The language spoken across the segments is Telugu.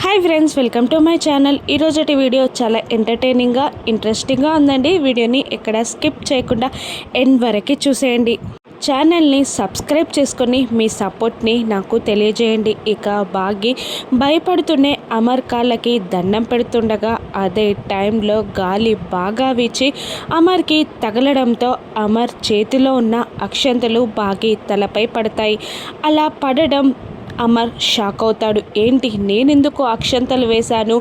Hi friends, welcome to my channel. ఈరోజుటి వీడియో చాలా ఎంటర్టైనింగ్గా ఇంట్రెస్టింగ్గా ఉందండి. వీడియోని ఎక్కడ స్కిప్ చేయకుండా ఎండ్ వరకు చూసేయండి. ఛానల్ని సబ్స్క్రైబ్ చేసుకొని మీ సపోర్ట్ని నాకు తెలియజేయండి. ఇక బాగి భయపడుతూనే అమర్ కాళ్ళకి దండం పెడుతుండగా అదే టైంలో గాలి బాగా వీచి అమర్కి తగలడంతో అమర్ చేతిలో ఉన్న అక్షంతలు బాగి తలపై పడతాయి. అలా పడడం అమర్ షాక్ అవుతాడు. ఏంటి, నేనెందుకు అక్షంతలు వేశాను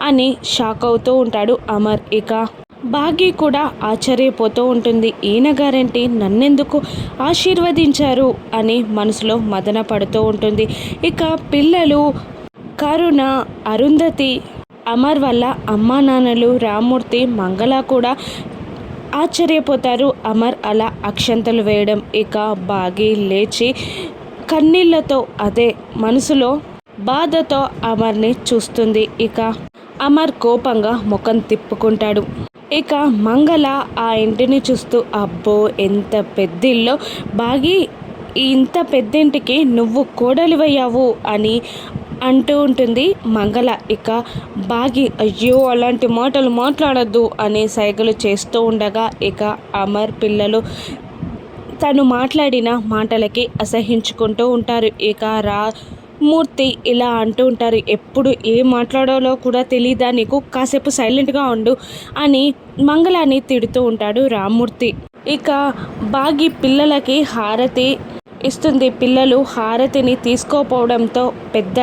అని షాక్ అవుతూ ఉంటాడు అమర్. ఇక బాగి కూడా ఆశ్చర్యపోతూ ఉంటుంది. ఈయన గారేంటి నన్నెందుకు ఆశీర్వదించారు అని మనసులో మదన పడుతూ ఉంటుంది. ఇక పిల్లలు కరుణ, అరుంధతి, అమర్ వల్ల అమ్మా నాన్నలు రామ్మూర్తి, మంగళ కూడా ఆశ్చర్యపోతారు అమర్ అలా అక్షంతలు వేయడం. ఇక బాగి లేచి కన్నీళ్లతో అదే మనసులో బాధతో అమర్ని చూస్తుంది. ఇక అమర్ కోపంగా ముఖం తిప్పుకుంటాడు. ఇక మంగళ ఆ ఇంటిని చూస్తూ, అబ్బో ఎంత పెద్దిల్లో బాగి, ఇంత పెద్దింటికి నువ్వు కోడలివయ్యావు అని అంటూ ఉంటుంది మంగళ. ఇక బాగి అయ్యో అలాంటి మాటలు మాట్లాడద్దు అని సైగలు చేస్తూ ఉండగా ఇక అమర్ పిల్లలు తను మాట్లాడిన మాటలకి అసహించుకుంటూ ఉంటారు. ఇక రామ్మూర్తి ఇలా అంటూ ఉంటారు, ఎప్పుడు ఏం మాట్లాడాలో కూడా తెలీదా నీకు, కాసేపు సైలెంట్గా ఉండు అని మంగళాన్ని తిడుతూ ఉంటాడు రామ్మూర్తి. ఇక బాగి పిల్లలకి హారతి ఇస్తుంది. పిల్లలు హారతిని తీసుకోపోవడంతో పెద్ద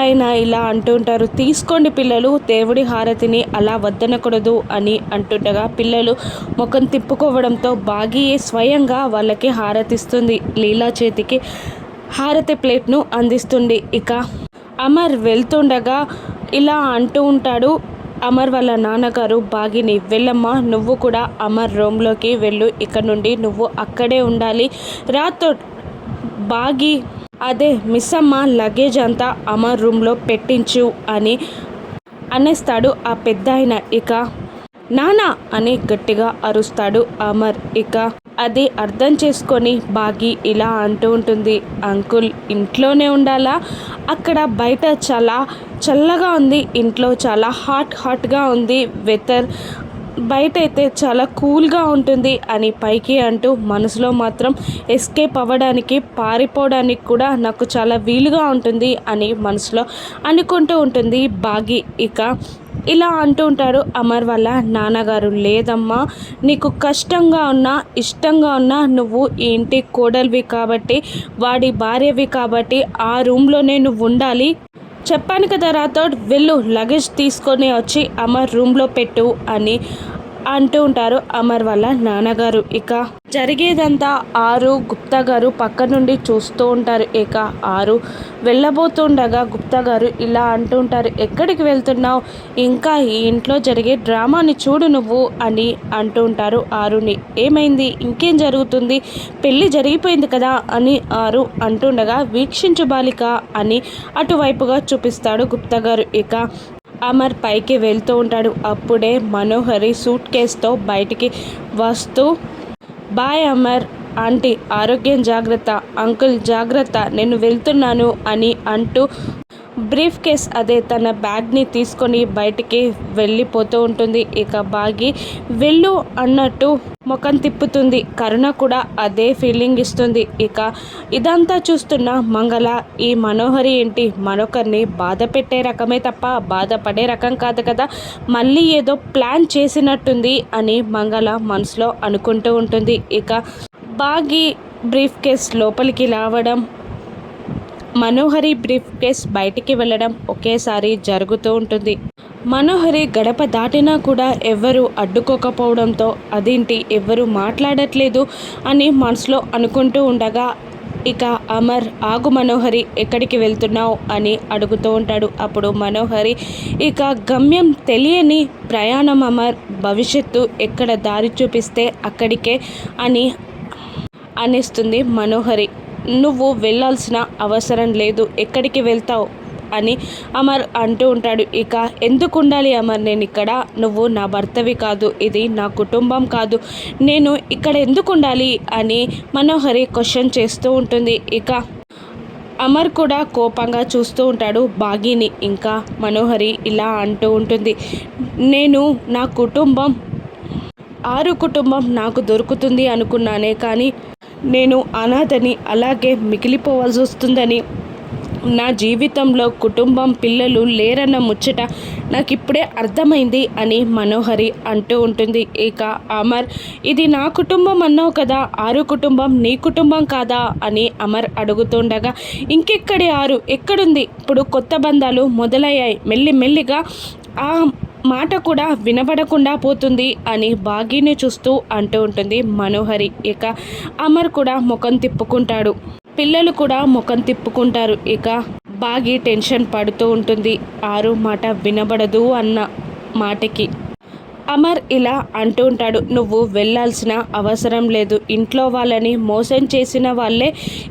ఆయన ఇలా అంటూ ఉంటారు, తీసుకోండి పిల్లలు, దేవుడి హారతిని అలా వద్దనకూడదు అని అంటుండగా పిల్లలు ముఖం తిప్పుకోవడంతో బాగియే స్వయంగా వాళ్ళకి హారతిస్తుంది. లీలా చేతికి హారతి ప్లేట్ను అందిస్తుంది. ఇక అమర్ వెళ్తుండగా ఇలా అంటూ ఉంటాడు అమర్ వాళ్ళ నాన్నగారు బాగిని, వెళ్ళమ్మా నువ్వు కూడా అమర్ రూమ్లోకి వెళ్ళు, ఇక్కడ నుండి నువ్వు అక్కడే ఉండాలి, రాతో బాగి అదే మిస్సమ్మ లగేజ్ అంతా అమర్ రూమ్లో పెట్టించు అని అనేస్తాడు ఆ పెద్ద ఆయన. ఇక నానా అని గట్టిగా అరుస్తాడు అమర్. ఇక అది అర్థం చేసుకొని బాగి ఇలా అంటూ ఉంటుంది, అంకుల్ ఇంట్లోనే ఉండాలా, అక్కడ బయట చాలా చల్లగా ఉంది, ఇంట్లో చాలా హాట్గా ఉంది వెదర్, బయట అయితే చాలా కూల్గా ఉంటుంది అని పైకి అంటూ మనసులో మాత్రం ఎస్కేప్ అవ్వడానికి, పారిపోవడానికి కూడా నాకు చాలా వీలుగా ఉంటుంది అని మనసులో అనుకుంటూ ఉంటుంది బాగి. ఇక ఇలా అంటూ ఉంటారు అమర్ వాళ్ళ నాన్నగారు, లేదమ్మా నీకు కష్టంగా ఉన్నా ఇష్టంగా ఉన్నా నువ్వు ఈ ఇంటి కోడలివి కాబట్టి, వాడి భార్యవి కాబట్టి ఆ రూమ్లోనే నువ్వు ఉండాలి, చెప్పాను కదా రాథోడ్, వెళ్ళు లగేజ్ తీసుకొని వచ్చి అమర్ రూమ్లో పెట్టు అని అంటూ ఉంటారు అమర్ వాళ్ళ నాన్నగారు. ఇక జరిగేదంతా ఆరు గుప్తా గారు పక్క నుండి చూస్తూ ఉంటారు. ఇక ఆరు వెళ్ళబోతుండగా గుప్తా గారు ఇలా అంటూ ఉంటారు, ఎక్కడికి వెళ్తున్నావు, ఇంకా ఈ ఇంట్లో జరిగే డ్రామాని చూడు నువ్వు అని అంటూ ఉంటారు ఆరుని. ఏమైంది, ఇంకేం జరుగుతుంది, పెళ్ళి జరిగిపోయింది కదా అని ఆరు అంటుండగా, వీక్షించు బాలిక అని అటువైపుగా చూపిస్తాడు గుప్తా గారు. ఇక అమర్ పైకి వెళ్తూ ఉంటాడు. అప్పుడే మనోహరి సూట్ కేసుతో బయటికి వస్తూ, బాయ్ అమర్, ఆంటీ ఆరోగ్యం జాగ్రత్త, అంకుల్ జాగ్రత్త, నేను వెళ్తున్నాను అని అంటూ బ్రీఫ్ కేస్ అదే తన బ్యాగ్ని తీసుకొని బయటికి వెళ్ళిపోతూ ఉంటుంది. ఇక బాగి వెళ్ళు అన్నట్టు ముఖం తిప్పుతుంది. కరుణ కూడా అదే ఫీలింగ్ ఇస్తుంది. ఇక ఇదంతా చూస్తున్న మంగళ, ఈ మనోహరి ఏంటి మరొకరిని బాధ పెట్టే రకమే తప్ప బాధపడే రకం కాదు కదా, మళ్ళీ ఏదో ప్లాన్ చేసినట్టుంది అని మంగళ మనసులో అనుకుంటూ ఉంటుంది. ఇక బాగి బ్రీఫ్ కేస్ లోపలికి రావడం, మనోహరి బ్రీఫ్ కేస్ బయటికి వెళ్ళడం ఒకేసారి జరుగుతూ ఉంటుంది. మనోహరి గడప దాటినా కూడా ఎవ్వరూ అడ్డుకోకపోవడంతో అదేంటి ఎవ్వరూ మాట్లాడట్లేదు అని మనసులో అనుకుంటూ ఉండగా ఇక అమర్, ఆగు మనోహరి, ఎక్కడికి వెళ్తున్నావు అని అడుగుతూ ఉంటాడు. అప్పుడు మనోహరి, ఇక గమ్యం తెలియని ప్రయాణం అమర్, భవిష్యత్తు ఎక్కడ దారి చూపిస్తే అక్కడికే అని అనేస్తుంది మనోహరి. నువ్వు వెళ్ళాల్సిన అవసరం లేదు, ఎక్కడికి వెళ్తావు అని అమర్ అంటూ ఉంటాడు. ఇక ఎందుకు ఉండాలి అమర్ నేను ఇక్కడ, నువ్వు నా భర్తవి కాదు, ఇది నా కుటుంబం కాదు, నేను ఇక్కడ ఎందుకు ఉండాలి అని మనోహరి క్వశ్చన్ చేస్తూ ఉంటుంది. ఇక అమర్ కూడా కోపంగా చూస్తూ ఉంటాడు బాగీని. ఇంకా మనోహరి ఇలా అంటూ ఉంటుంది, నేను నా కుటుంబం 6 కుటుంబం నాకు దొరుకుతుంది అనుకున్నానే, కానీ నేను అనాథని, అలాగే మిగిలిపోవాల్సి వస్తుందని, నా జీవితంలో కుటుంబం పిల్లలు లేరన్న ముచ్చట నాకు ఇప్పుడే అర్థమైంది అని మనోహరి అంటూ ఉంటుంది. ఇక అమర్, ఇది నా కుటుంబం అన్నావు కదా, 6 కుటుంబం నీ కుటుంబం కాదా అని అమర్ అడుగుతుండగా, ఇంకెక్కడి 6 ఎక్కడుంది, ఇప్పుడు కొత్త బంధాలు మొదలయ్యాయి, మెల్లిమెల్లిగా ఆ మాట కూడా వినబడకుండా పోతుంది అని బాగీని చూస్తూ అంటూ ఉంటుంది మనోహరి. ఇక అమర్ కూడా ముఖం తిప్పుకుంటాడు, పిల్లలు కూడా ముఖం తిప్పుకుంటారు. ఇక బాగి టెన్షన్ పడుతూ ఉంటుంది, 6 మాట వినబడదు అన్న మాటకి. అమర్ ఇలా అంటూ ఉంటాడు, నువ్వు వెళ్ళాల్సిన అవసరం లేదు, ఇంట్లో వాళ్ళని మోసం చేసిన వాళ్ళే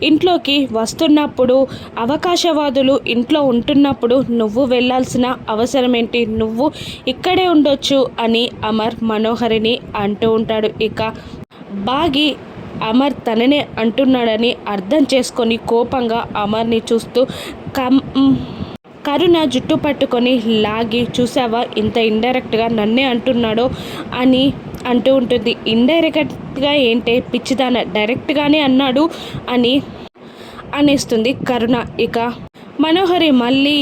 ఇంట్లోకి వస్తున్నప్పుడు, అవకాశవాదులు ఇంట్లో ఉంటున్నప్పుడు నువ్వు వెళ్ళాల్సిన అవసరం ఏంటి, నువ్వు ఇక్కడే ఉండొచ్చు అని అమర్ మనోహరిని అంటూ ఉంటాడు. ఇక బాగి అమర్ తననే అంటున్నాడని అర్థం చేసుకొని కోపంగా అమర్ని చూస్తూ కరుణ జుట్టు పట్టుకొని లాగి, చూసావా ఇంత ఇండైరెక్ట్గా నన్నే అంటున్నాడో అని అంటూ ఉంటుంది. ఇండైరెక్ట్గా ఏంటే పిచ్చిదాన, డైరెక్ట్గానే అన్నాడు అని అనేస్తుంది కరుణ. ఇక మనోహరి మళ్ళీ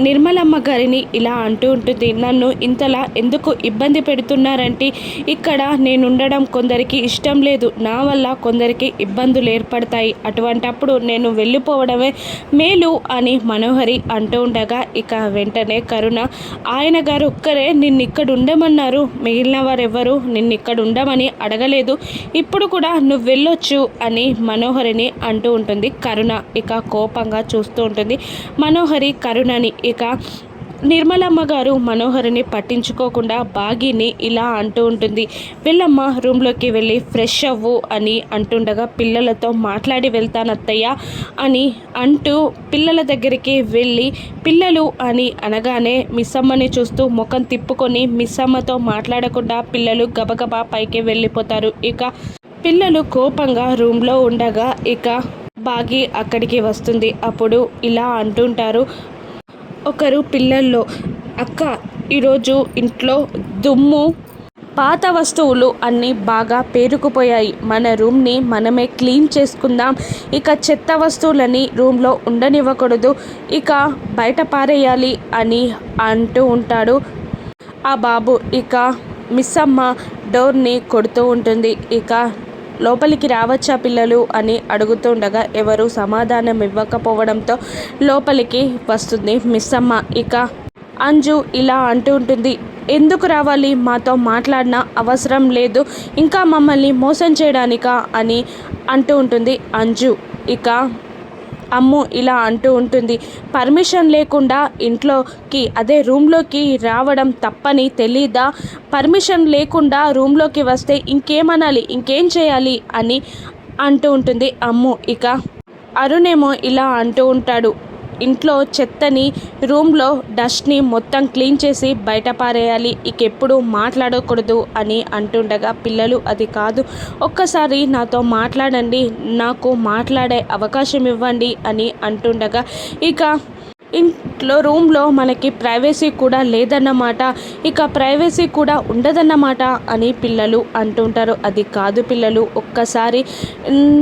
నిర్మలమ్మ గారిని ఇలా అంటూ ఉంటుంది, నన్ను ఇంతలా ఎందుకు ఇబ్బంది పెడుతున్నారంటే, ఇక్కడ నేను ఉండడం కొందరికి ఇష్టం లేదు, నా వల్ల కొందరికి ఇబ్బందులు ఏర్పడతాయి, అటువంటప్పుడు నేను వెళ్ళిపోవడమే మేలు అని మనోహరి అంటూ ఉండగా, ఇక వెంటనే కరుణ, ఆయన గారు ఒక్కరే నిన్ను ఇక్కడ ఉండమన్నారు, మిగిలిన వారెవ్వరూ నిన్ను ఇక్కడ ఉండమని అడగలేదు, ఇప్పుడు కూడా నువ్వు వెళ్ళొచ్చు అని మనోహరిని అంటూ ఉంటుంది కరుణ. ఇక కోపంగా చూస్తూ ఉంటుంది మనోహరి కరుణని. ఇక నిర్మలమ్మ గారు మనోహరిని పట్టించుకోకుండా బాగీని ఇలా అంటూ ఉంటుంది, వెళ్ళమ్మ రూమ్లోకి వెళ్ళి ఫ్రెష్ అవ్వు అని అంటుండగా, పిల్లలతో మాట్లాడి వెళ్తానత్తయ్య అని అంటూ పిల్లల దగ్గరికి వెళ్ళి, పిల్లలు అని అనగానే మిస్సమ్మని చూస్తూ ముఖం తిప్పుకొని మిస్సమ్మతో మాట్లాడకుండా పిల్లలు గబగబా పైకి వెళ్ళిపోతారు. ఇక పిల్లలు కోపంగా రూమ్లో ఉండగా ఇక బాగి అక్కడికి వస్తుంది. అప్పుడు ఇలా అంటుంటారు ఒకరు పిల్లల్లో, అక్క ఈరోజు ఇంట్లో దుమ్ము, పాత వస్తువులు అన్నీ బాగా పేరుకుపోయాయి, మన రూమ్ని మనమే క్లీన్ చేసుకుందాం, ఇక చెత్త వస్తువులని రూమ్లో ఉండనివ్వకూడదు, ఇక బయట పారేయాలి అని అంటూ ఉంటాడు ఆ బాబు. ఇక మిస్సమ్మ డోర్ని కొడుతూ ఉంటుంది. ఇక లోపలికి రావచ్చా పిల్లలు అని అడుగుతుండగా ఎవరు సమాధానం ఇవ్వకపోవడంతో లోపలికి వస్తుంది మిస్సమ్మ. ఇక అంజు ఇలా అంటూ ఉంటుంది, ఎందుకు రావాలి, మాతో మాట్లాడిన అవసరం లేదు, ఇంకా మమ్మల్ని మోసం చేయడానికా అని అంటూ ఉంటుంది అంజు. ఇక అమ్ము ఇలా అంటూ ఉంటుంది, పర్మిషన్ లేకుండా ఇంట్లోకి అదే రూమ్లోకి రావడం తప్పని తెలీదా, పర్మిషన్ లేకుండా రూమ్లోకి వస్తే ఇంకేమనాలి, ఇంకేం చేయాలి అని అంటూ ఉంటుంది అమ్ము. ఇక అరుణేమో ఇలా అంటూ ఉంటాడు, ఇంట్లో చెత్తని రూమ్లో డస్ట్ని మొత్తం క్లీన్ చేసి బయట పారేయాలి, ఇకెప్పుడు మాట్లాడకూడదు అని అంటుండగా పిల్లలు, అది కాదు, ఒక్కసారి నాతో మాట్లాడండి, నాకు మాట్లాడే అవకాశం ఇవ్వండి అని అంటుండగా, ఇక ఇంట్లో రూమ్లో మనకి ప్రైవసీ కూడా లేదన్నమాట, ఇక ప్రైవసీ కూడా ఉండదన్నమాట అని పిల్లలు అంటుంటారు. అది కాదు పిల్లలు, ఒక్కసారి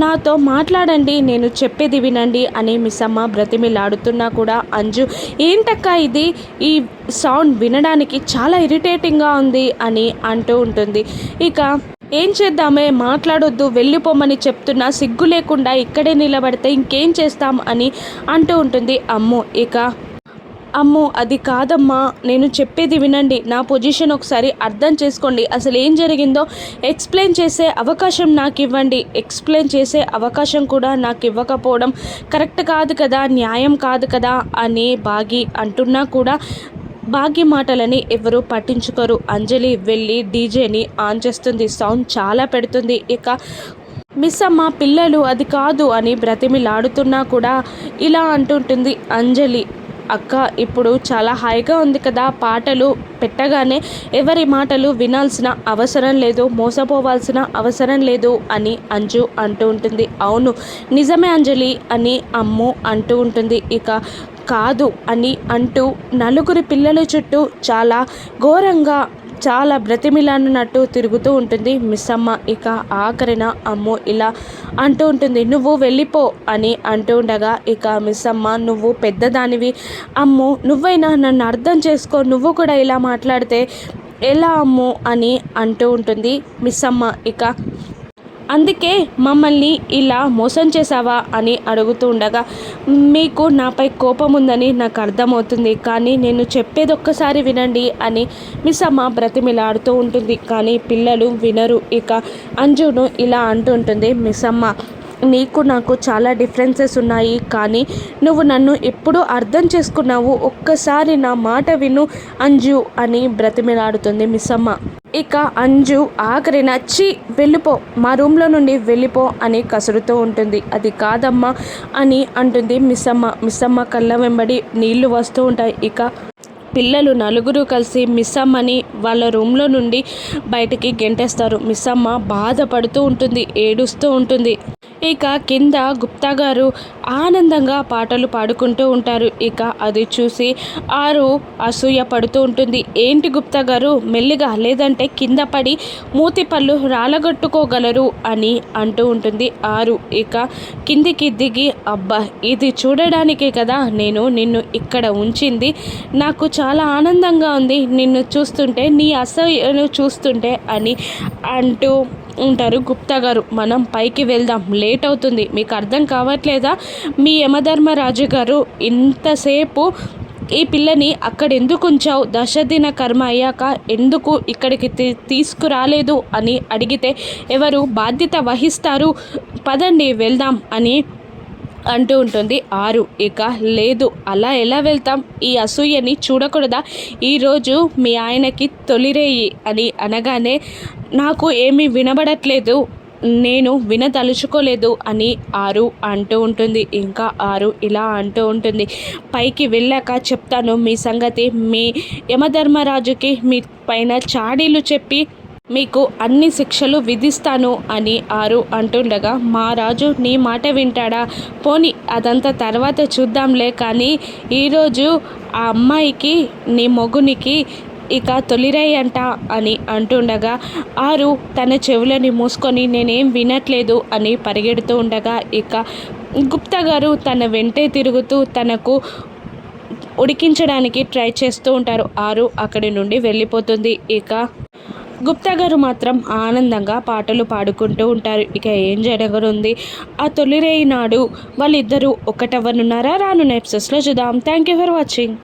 నాతో మాట్లాడండి, నేను చెప్పేది వినండి అని మిస్సమ్మ బ్రతిమిలాడుతున్నా కూడా అంజు, ఏంటక్క ఇది, ఈ సౌండ్ వినడానికి చాలా ఇరిటేటింగ్గా ఉంది అని అంటూ ఉంటుంది. ఇక ఏం చేద్దామే, మాట్లాడొద్దు వెళ్ళిపోమని చెప్తున్నా, సిగ్గు లేకుండా ఇక్కడే నిలబడితే ఇంకేం చేస్తాం అని అంటూ ఉంటుంది అమ్ము. ఇక అమ్ము, అది కాదమ్మా, నేను చెప్పేది వినండి, నా పొజిషన్ ఒకసారి అర్థం చేసుకోండి, అసలు ఏం జరిగిందో ఎక్స్ప్లెయిన్ చేసే అవకాశం నాకు ఇవ్వండి, ఎక్స్ప్లెయిన్ చేసే అవకాశం కూడా నాకు ఇవ్వకపోవడం కరెక్ట్ కాదు కదా, న్యాయం కాదు కదా అని బాగి అంటున్నా కూడా బాగి మాటలని ఎవరు పట్టించుకోరు. అంజలి వెళ్ళి డీజేని ఆన్ చేస్తుంది, సౌండ్ చాలా పెడుతుంది. ఇక మిస్సమ్మ పిల్లలు అది కాదు అని బ్రతిమిలాడుతున్నా కూడా ఇలా అంటుంటుంది అంజలి, అక్క ఇప్పుడు చాలా హాయిగా ఉంది కదా, పాటలు పెట్టగానే ఎవరి మాటలు వినాల్సిన అవసరం లేదు, మోసపోవాల్సిన అవసరం లేదు అని అంజు అంటూ ఉంటుంది. అవును నిజమే అంజలి అని అమ్ము అంటూ ఉంటుంది. ఇక కాదు అని అంటూ నలుగురి పిల్లల చుట్టూ చాలా ఘోరంగా చాలా బ్రతిమిలాడినట్టు తిరుగుతూ ఉంటుంది మిస్సమ్మ. ఇక ఆఖరిన అమ్ము ఇలా అంటూ ఉంటుంది, నువ్వు వెళ్ళిపో అని అంటూ ఉండగా ఇక మిస్సమ్మ, నువ్వు పెద్దదానివి అమ్ము, నువ్వైనా నన్ను అర్థం చేసుకో, నువ్వు కూడా ఇలా మాట్లాడితే ఎలా అమ్ము అని అంటూ ఉంటుంది మిస్సమ్మ. ఇక అందుకే మమ్మల్ని ఇలా మోసం చేసావా అని అడుగుతూ ఉండగా, మీకు నాపై కోపం ఉందని నాకు అర్థమవుతుంది, కానీ నేను చెప్పేది ఒక్కసారి వినండి అని మిస్సమ్మ బ్రతిమిలాడుతూ ఉంటుంది. కానీ పిల్లలు వినరు. ఇక అంజును ఇలా అంటుంటుంది మిస్సమ్మ, నీకు నాకు చాలా డిఫరెన్సెస్ ఉన్నాయి, కానీ నువ్వు నన్ను ఎప్పుడూ అర్థం చేసుకున్నావు, ఒక్కసారి నా మాట విను అంజు అని బ్రతిమిలాడుతుంది మిస్సమ్మ. ఇక అంజు ఆఖరిన చి వెళ్ళిపో, మా రూమ్లో నుండి వెళ్ళిపో అని కసురుతూ ఉంటుంది. అది కాదమ్మా అని అంటుంది మిస్సమ్మ. మిస్సమ్మ కళ్ళ వెంబడి నీళ్లు వస్తూ ఉంటాయి. ఇక పిల్లలు నలుగురు కలిసి మిస్సమ్మని వాళ్ళ రూమ్లో నుండి బయటికి గెంటేస్తారు. మిస్సమ్మ బాధపడుతూ ఉంటుంది, ఏడుస్తూ ఉంటుంది. ఇక కింద గుప్తా గారు ఆనందంగా పాటలు పాడుకుంటూ ఉంటారు. ఇక అది చూసి ఆరు అసూయ పడుతూ ఉంటుంది. ఏంటి గుప్తా గారు మెల్లిగా, లేదంటే కింద పడి మూతి పళ్ళు రాలగొట్టుకోగలరు అని అంటూ ఉంటుంది ఆరు. ఇక కిందికి దిగి, అబ్బా ఇది చూడడానికే కదా నేను నిన్ను ఇక్కడ ఉంచింది, నాకు చాలా ఆనందంగా ఉంది నిన్ను చూస్తుంటే, నీ అసూయను చూస్తుంటే అని అంటూ ఉంటారు గుప్తా గారు. మనం పైకి వెళ్దాం, లేట్ అవుతుంది, మీకు అర్థం కావట్లేదా, మీ యమధర్మరాజు గారు ఇంతసేపు ఈ పిల్లని అక్కడ ఎందుకు ఉంచావు, దశదిన కర్మ అయ్యాక ఎందుకు ఇక్కడికి తీసుకురాలేదు అని అడిగితే ఎవరు బాధ్యత వహిస్తారు, పదండి వెళ్దాం అని అంటూ ఉంటుంది ఆరు. ఇక లేదు, అలా ఎలా వెళ్తాం, ఈ అసూయని చూడకూడదా, ఈరోజు మీ ఆయనకి తొలిరేయి అని అనగానే నాకు ఏమీ వినబడట్లేదు, నేను వినదలుచుకోలేదు అని ఆరు అంటూ ఉంటుంది. ఇంకా ఆరు ఇలా అంటూ ఉంటుంది, పైకి వెళ్ళాక చెప్తాను మీ సంగతి, మీ యమధర్మరాజుకి మీ పైన చాడీలు చెప్పి మీకు అన్ని శిక్షలు విధిస్తాను అని ఆరు అంటుండగా, మా రాజు నీ మాట వింటాడా, పోని అదంతా తర్వాత చూద్దాంలే, కానీ ఈరోజు ఆ అమ్మాయికి నీ మొగునికి ఇక తొలిరాయి అంట అని అంటుండగా ఆరు తన చెవులని మూసుకొని నేనేం వినట్లేదు అని పరిగెడుతూ ఉండగా ఇక గుప్తా గారు తన వెంటే తిరుగుతూ తనకు ఉడికించడానికి ట్రై చేస్తూ ఉంటారు. ఆరు అక్కడి నుండి వెళ్ళిపోతుంది. ఇక గుప్తా గారు మాత్రం ఆనందంగా పాటలు పాడుకుంటూ ఉంటారు. ఇక ఏం జరగనుంది, ఆ తొలిరేయి నాడు వాళ్ళిద్దరూ ఒకటవ్వనున్నారా, రానున్న ఎపిసోడ్స్లో చూద్దాం. Thank you for watching.